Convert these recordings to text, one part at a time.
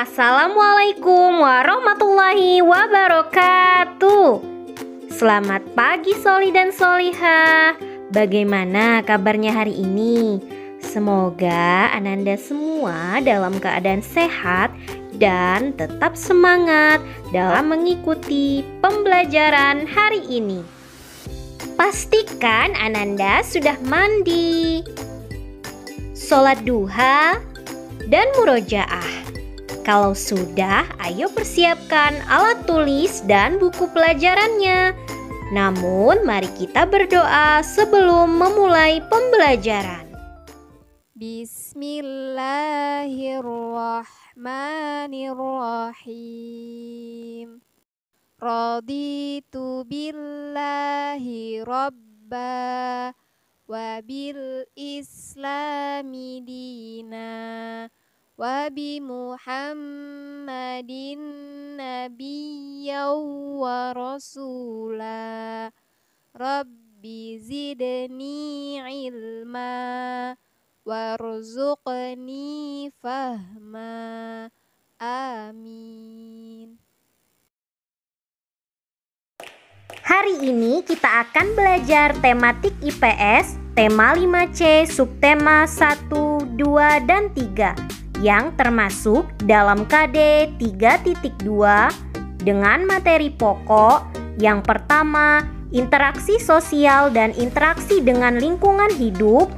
Assalamualaikum warahmatullahi wabarakatuh. Selamat pagi Soli dan Solihah. Bagaimana kabarnya hari ini? Semoga Ananda semua dalam keadaan sehat dan tetap semangat dalam mengikuti pembelajaran hari ini. Pastikan Ananda sudah mandi, sholat duha, dan murojaah. Kalau sudah, ayo persiapkan alat tulis dan buku pelajarannya. Namun, mari kita berdoa sebelum memulai pembelajaran. Bismillahirrahmanirrahim. Raditu billahi rabba wa bil islami dina wa bi Muhammadin nabiyyan wa rasula. Rabbi zidni ilma warzuqni fahma. Amin. Hari ini kita akan belajar tematik IPS, tema 5C, subtema 1, 2, dan 3 yang termasuk dalam KD 3.2 dengan materi pokok yang pertama, interaksi sosial dan interaksi dengan lingkungan hidup.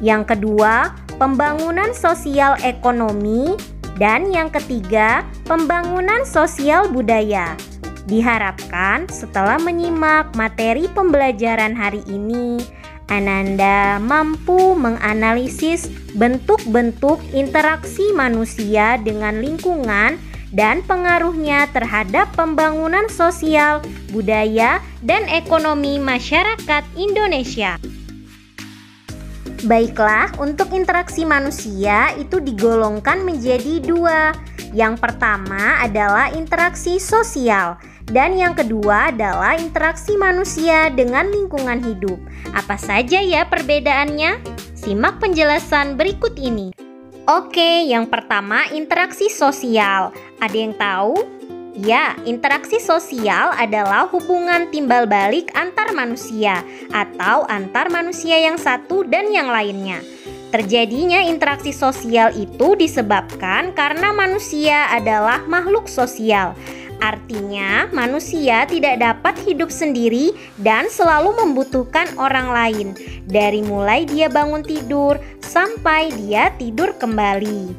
Yang kedua, pembangunan sosial ekonomi. Dan yang ketiga, pembangunan sosial budaya. Diharapkan setelah menyimak materi pembelajaran hari ini, Ananda mampu menganalisis bentuk-bentuk interaksi manusia dengan lingkungan dan pengaruhnya terhadap pembangunan sosial, budaya, dan ekonomi masyarakat Indonesia. Baiklah, untuk interaksi manusia itu digolongkan menjadi dua. Yang pertama adalah interaksi sosial, dan yang kedua adalah interaksi manusia dengan lingkungan hidup. Apa saja ya perbedaannya? Simak penjelasan berikut ini. Oke, yang pertama interaksi sosial. Ada yang tahu? Ya, interaksi sosial adalah hubungan timbal balik antar manusia atau antar manusia yang satu dan yang lainnya. Terjadinya interaksi sosial itu disebabkan karena manusia adalah makhluk sosial. Artinya, manusia tidak dapat hidup sendiri dan selalu membutuhkan orang lain, dari mulai dia bangun tidur sampai dia tidur kembali.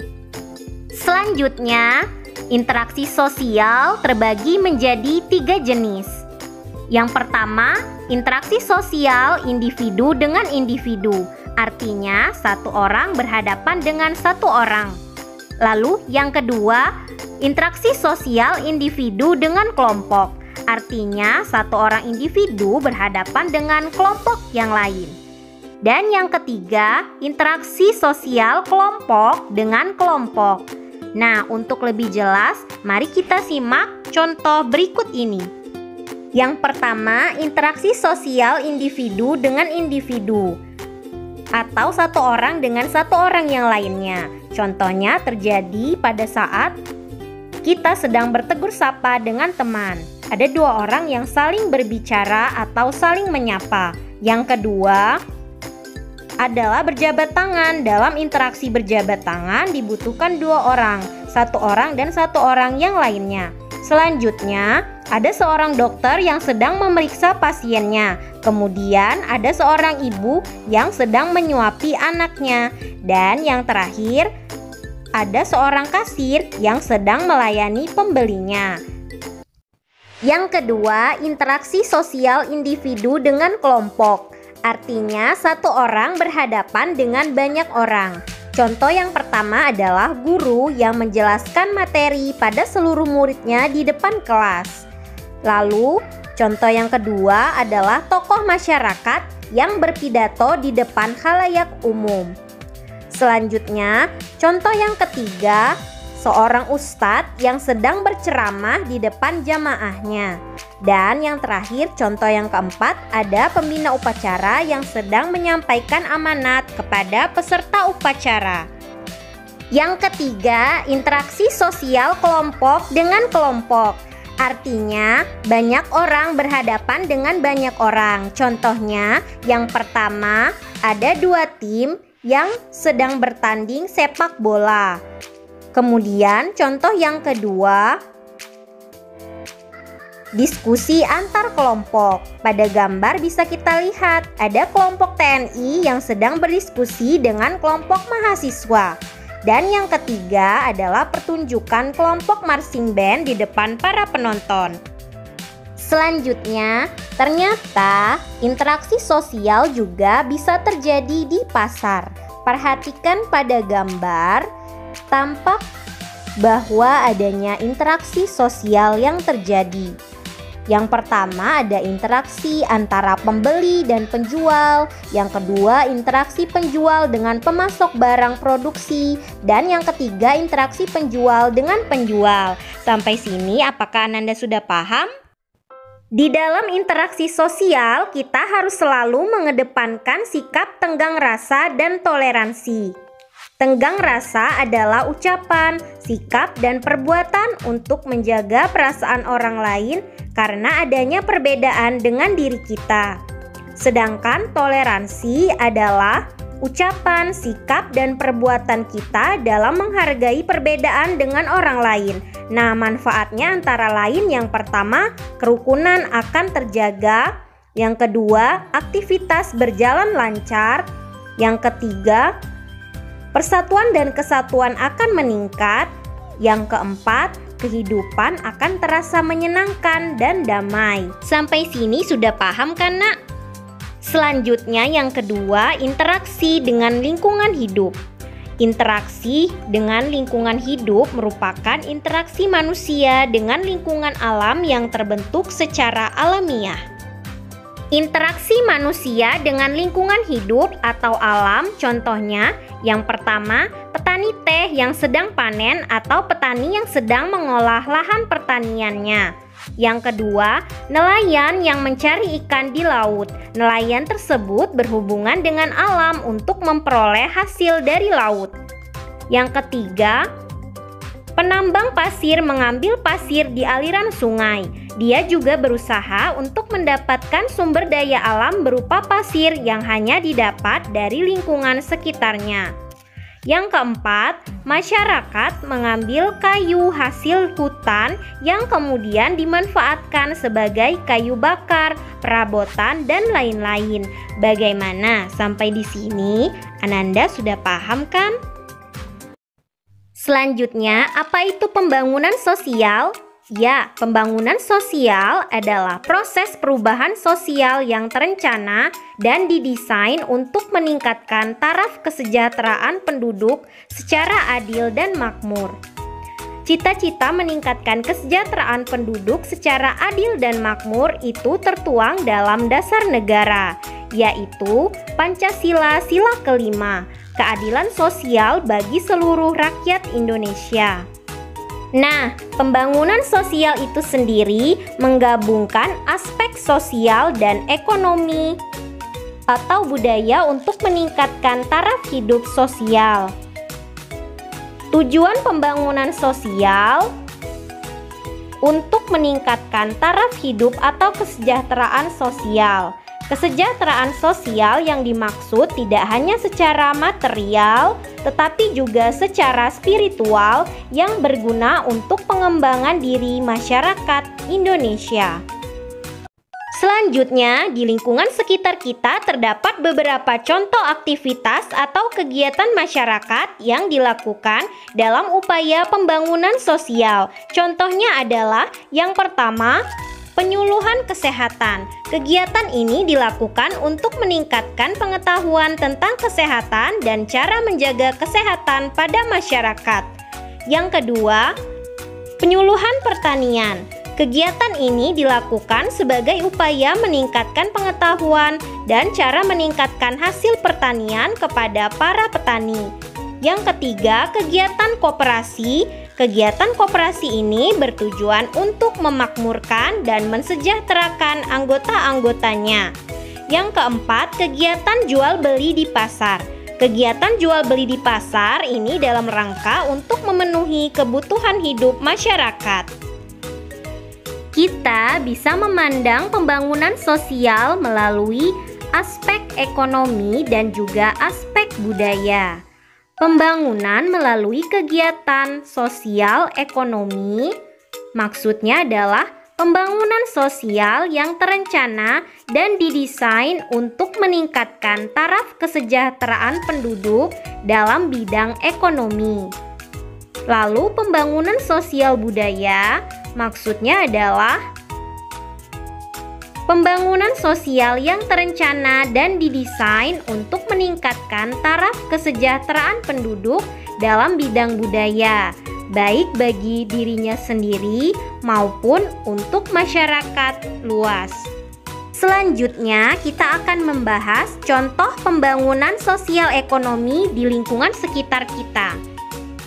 Selanjutnya, interaksi sosial terbagi menjadi 3 jenis. Yang pertama, interaksi sosial individu dengan individu. Artinya, satu orang berhadapan dengan satu orang. Lalu, yang kedua, interaksi sosial individu dengan kelompok. Artinya, satu orang individu berhadapan dengan kelompok yang lain. Dan yang ketiga, interaksi sosial kelompok dengan kelompok. Nah, untuk lebih jelas, mari kita simak contoh berikut ini. Yang pertama, interaksi sosial individu dengan individu, atau satu orang dengan satu orang yang lainnya. Contohnya terjadi pada saat kita sedang bertegur sapa dengan teman. Ada 2 orang yang saling berbicara atau saling menyapa. Yang kedua adalah berjabat tangan. Dalam interaksi berjabat tangan dibutuhkan 2 orang, satu orang dan satu orang yang lainnya. Selanjutnya, ada seorang dokter yang sedang memeriksa pasiennya. Kemudian ada seorang ibu yang sedang menyuapi anaknya. Dan yang terakhir, ada seorang kasir yang sedang melayani pembelinya. Yang kedua, interaksi sosial individu dengan kelompok. Artinya, satu orang berhadapan dengan banyak orang. Contoh yang pertama adalah guru yang menjelaskan materi pada seluruh muridnya di depan kelas. Lalu, contoh yang kedua adalah tokoh masyarakat yang berpidato di depan khalayak umum. Selanjutnya, contoh yang ketiga, seorang ustadz yang sedang berceramah di depan jamaahnya. Dan yang terakhir, contoh yang keempat, ada pembina upacara yang sedang menyampaikan amanat kepada peserta upacara. Yang ketiga, interaksi sosial kelompok dengan kelompok. Artinya, banyak orang berhadapan dengan banyak orang. Contohnya, yang pertama, ada 2 tim yang sedang bertanding sepak bola. Kemudian, contoh yang kedua, diskusi antar kelompok. Pada gambar bisa kita lihat ada kelompok TNI yang sedang berdiskusi dengan kelompok mahasiswa. Dan yang ketiga adalah pertunjukan kelompok marching band di depan para penonton. Selanjutnya, ternyata interaksi sosial juga bisa terjadi di pasar. Perhatikan pada gambar, tampak bahwa adanya interaksi sosial yang terjadi. Yang pertama ada interaksi antara pembeli dan penjual. Yang kedua interaksi penjual dengan pemasok barang produksi. Dan yang ketiga interaksi penjual dengan penjual. Sampai sini apakah Ananda sudah paham? Di dalam interaksi sosial kita harus selalu mengedepankan sikap tenggang rasa dan toleransi. Tenggang rasa adalah ucapan, sikap, dan perbuatan untuk menjaga perasaan orang lain karena adanya perbedaan dengan diri kita. Sedangkan toleransi adalah ucapan, sikap, dan perbuatan kita dalam menghargai perbedaan dengan orang lain. Nah, manfaatnya antara lain yang pertama, kerukunan akan terjaga. Yang kedua, aktivitas berjalan lancar. Yang ketiga, persatuan dan kesatuan akan meningkat. Yang keempat, kehidupan akan terasa menyenangkan dan damai. Sampai sini sudah paham kan, Nak? Selanjutnya yang kedua, interaksi dengan lingkungan hidup. Interaksi dengan lingkungan hidup merupakan interaksi manusia dengan lingkungan alam yang terbentuk secara alamiah. Interaksi manusia dengan lingkungan hidup atau alam, contohnya yang pertama, petani teh yang sedang panen atau petani yang sedang mengolah lahan pertaniannya. Yang kedua, nelayan yang mencari ikan di laut. Nelayan tersebut berhubungan dengan alam untuk memperoleh hasil dari laut. Yang ketiga, penambang pasir mengambil pasir di aliran sungai. Dia juga berusaha untuk mendapatkan sumber daya alam berupa pasir yang hanya didapat dari lingkungan sekitarnya. Yang keempat, masyarakat mengambil kayu hasil hutan yang kemudian dimanfaatkan sebagai kayu bakar, perabotan, dan lain-lain. Bagaimana? Sampai di sini Ananda sudah paham kan? Selanjutnya, apa itu pembangunan sosial? Ya, pembangunan sosial adalah proses perubahan sosial yang terencana dan didesain untuk meningkatkan taraf kesejahteraan penduduk secara adil dan makmur. Cita-cita meningkatkan kesejahteraan penduduk secara adil dan makmur itu tertuang dalam dasar negara, yaitu Pancasila Sila kelima, keadilan sosial bagi seluruh rakyat Indonesia. Nah, pembangunan sosial itu sendiri menggabungkan aspek sosial dan ekonomi atau budaya untuk meningkatkan taraf hidup sosial. Tujuan pembangunan sosial untuk meningkatkan taraf hidup atau kesejahteraan sosial. Kesejahteraan sosial yang dimaksud tidak hanya secara material, tetapi juga secara spiritual yang berguna untuk pengembangan diri masyarakat Indonesia. Selanjutnya, di lingkungan sekitar kita terdapat beberapa contoh aktivitas atau kegiatan masyarakat yang dilakukan dalam upaya pembangunan sosial. Contohnya adalah yang pertama, penyuluhan kesehatan. Kegiatan ini dilakukan untuk meningkatkan pengetahuan tentang kesehatan dan cara menjaga kesehatan pada masyarakat. Yang kedua, penyuluhan pertanian. Kegiatan ini dilakukan sebagai upaya meningkatkan pengetahuan dan cara meningkatkan hasil pertanian kepada para petani. Yang ketiga, kegiatan koperasi. Kegiatan koperasi ini bertujuan untuk memakmurkan dan mensejahterakan anggota-anggotanya. Yang keempat, kegiatan jual beli di pasar. Kegiatan jual beli di pasar ini dalam rangka untuk memenuhi kebutuhan hidup masyarakat. Kita bisa memandang pembangunan sosial melalui aspek ekonomi dan juga aspek budaya. Pembangunan melalui kegiatan sosial ekonomi maksudnya adalah pembangunan sosial yang terencana dan didesain untuk meningkatkan taraf kesejahteraan penduduk dalam bidang ekonomi. Lalu pembangunan sosial budaya maksudnya adalah pembangunan sosial yang terencana dan didesain untuk meningkatkan taraf kesejahteraan penduduk dalam bidang budaya, baik bagi dirinya sendiri maupun untuk masyarakat luas. Selanjutnya, kita akan membahas contoh pembangunan sosial ekonomi di lingkungan sekitar kita.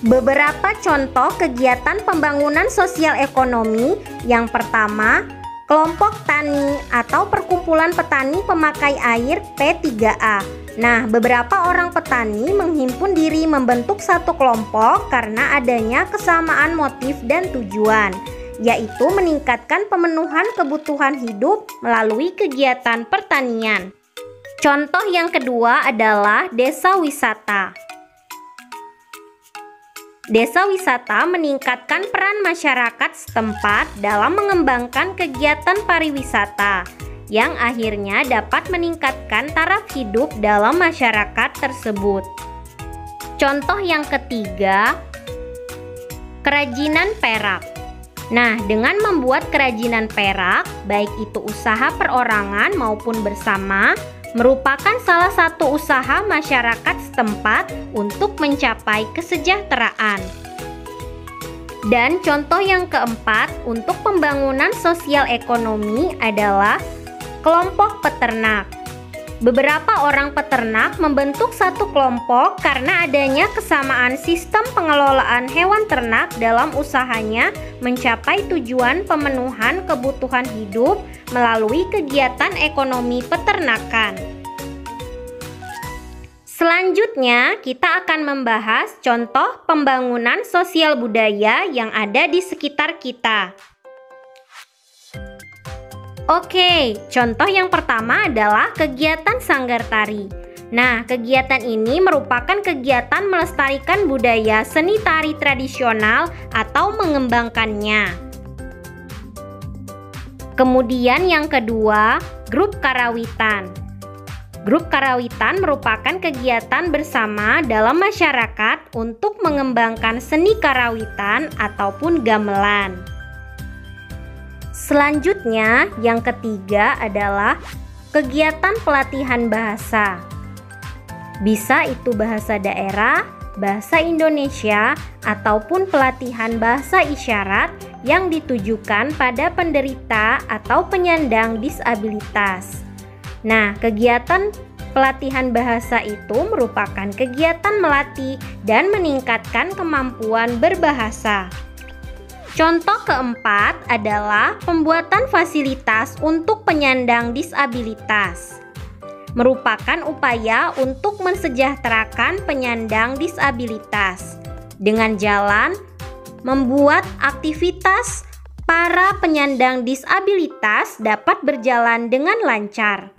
Beberapa contoh kegiatan pembangunan sosial ekonomi. Yang pertama, kelompok tani atau perkumpulan petani pemakai air P3A. Nah, beberapa orang petani menghimpun diri membentuk satu kelompok karena adanya kesamaan motif dan tujuan, yaitu meningkatkan pemenuhan kebutuhan hidup melalui kegiatan pertanian. Contoh yang kedua adalah desa wisata. Desa wisata meningkatkan peran masyarakat setempat dalam mengembangkan kegiatan pariwisata, yang akhirnya dapat meningkatkan taraf hidup dalam masyarakat tersebut. Contoh yang ketiga, kerajinan perak. Nah, dengan membuat kerajinan perak, baik itu usaha perorangan maupun bersama, merupakan salah satu usaha masyarakat setempat untuk mencapai kesejahteraan. Dan contoh yang keempat untuk pembangunan sosial ekonomi adalah kelompok peternak. Beberapa orang peternak membentuk satu kelompok karena adanya kesamaan sistem pengelolaan hewan ternak dalam usahanya mencapai tujuan pemenuhan kebutuhan hidup melalui kegiatan ekonomi peternakan. Selanjutnya, kita akan membahas contoh pembangunan sosial budaya yang ada di sekitar kita. Oke, contoh yang pertama adalah kegiatan sanggar tari. Nah, kegiatan ini merupakan kegiatan melestarikan budaya seni tari tradisional atau mengembangkannya. Kemudian yang kedua, grup karawitan. Grup karawitan merupakan kegiatan bersama dalam masyarakat untuk mengembangkan seni karawitan ataupun gamelan. Selanjutnya, yang ketiga adalah kegiatan pelatihan bahasa. Bisa itu bahasa daerah, bahasa Indonesia, ataupun pelatihan bahasa isyarat yang ditujukan pada penderita atau penyandang disabilitas. Nah, kegiatan pelatihan bahasa itu merupakan kegiatan melatih dan meningkatkan kemampuan berbahasa. Contoh keempat adalah pembuatan fasilitas untuk penyandang disabilitas. Merupakan upaya untuk mensejahterakan penyandang disabilitas dengan jalan membuat aktivitas para penyandang disabilitas dapat berjalan dengan lancar.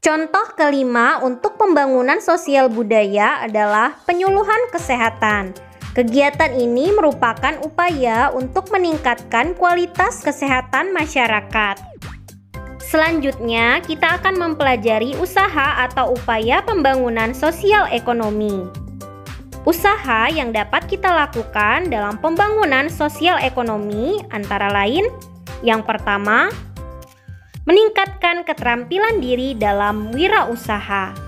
Contoh kelima untuk pembangunan sosial budaya adalah penyuluhan kesehatan. Kegiatan ini merupakan upaya untuk meningkatkan kualitas kesehatan masyarakat. Selanjutnya, kita akan mempelajari usaha atau upaya pembangunan sosial ekonomi. Usaha yang dapat kita lakukan dalam pembangunan sosial ekonomi antara lain: yang pertama, meningkatkan keterampilan diri dalam wirausaha.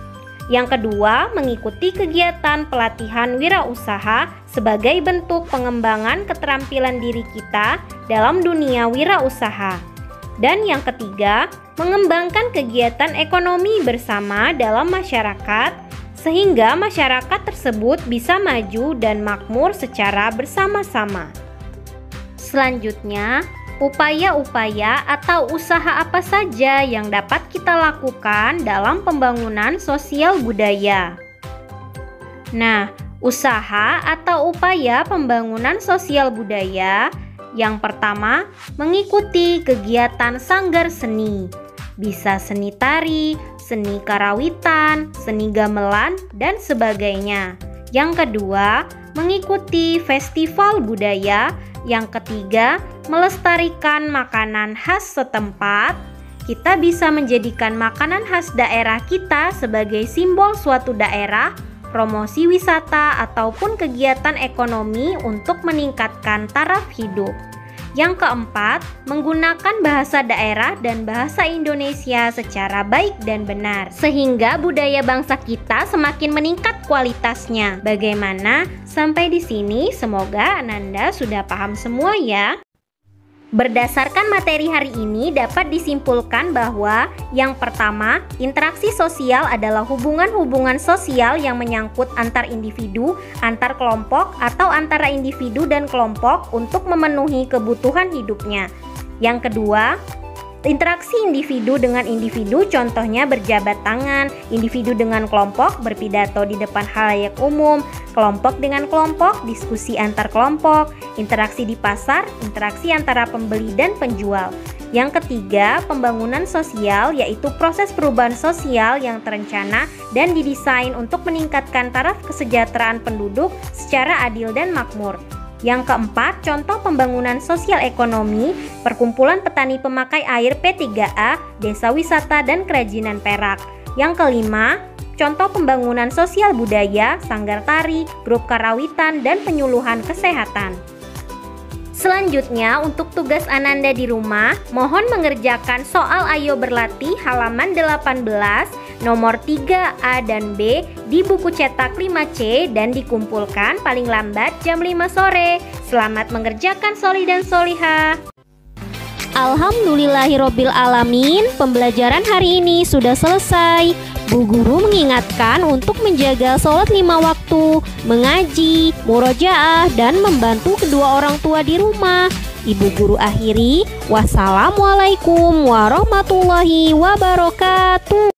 Yang kedua, mengikuti kegiatan pelatihan wirausaha sebagai bentuk pengembangan keterampilan diri kita dalam dunia wirausaha. Dan yang ketiga, mengembangkan kegiatan ekonomi bersama dalam masyarakat sehingga masyarakat tersebut bisa maju dan makmur secara bersama-sama. Selanjutnya, upaya-upaya atau usaha apa saja yang dapat kita lakukan dalam pembangunan sosial budaya. Nah, usaha atau upaya pembangunan sosial budaya yang pertama mengikuti kegiatan sanggar seni. Bisa seni tari, seni karawitan, seni gamelan, dan sebagainya. Yang kedua, mengikuti festival budaya. Yang ketiga, melestarikan makanan khas setempat. Kita bisa menjadikan makanan khas daerah kita sebagai simbol suatu daerah, promosi wisata, ataupun kegiatan ekonomi untuk meningkatkan taraf hidup. Yang keempat, menggunakan bahasa daerah dan bahasa Indonesia secara baik dan benar, sehingga budaya bangsa kita semakin meningkat kualitasnya. Bagaimana? Sampai di sini, semoga Ananda sudah paham semua ya. Berdasarkan materi hari ini dapat disimpulkan bahwa yang pertama, interaksi sosial adalah hubungan-hubungan sosial yang menyangkut antar individu, antar kelompok, atau antara individu dan kelompok untuk memenuhi kebutuhan hidupnya. Yang kedua, interaksi individu dengan individu, contohnya berjabat tangan, individu dengan kelompok, berpidato di depan khalayak umum, kelompok dengan kelompok, diskusi antar kelompok, interaksi di pasar, interaksi antara pembeli dan penjual. Yang ketiga, pembangunan sosial, yaitu proses perubahan sosial yang terencana dan didesain untuk meningkatkan taraf kesejahteraan penduduk secara adil dan makmur. Yang keempat, contoh pembangunan sosial ekonomi, perkumpulan petani pemakai air P3A, desa wisata dan kerajinan perak. Yang kelima, contoh pembangunan sosial budaya, sanggar tari, grup karawitan, dan penyuluhan kesehatan. Selanjutnya, untuk tugas Ananda di rumah, mohon mengerjakan soal Ayo Berlatih halaman 18, nomor 3A dan B di buku cetak 5C dan dikumpulkan paling lambat jam 5 sore. Selamat mengerjakan soli dan solihah. Alhamdulillahirobbil alamin, pembelajaran hari ini sudah selesai. Bu Guru mengingatkan untuk menjaga sholat 5 waktu, mengaji, murojaah, dan membantu kedua orang tua di rumah. Ibu Guru akhiri, wassalamualaikum warahmatullahi wabarakatuh.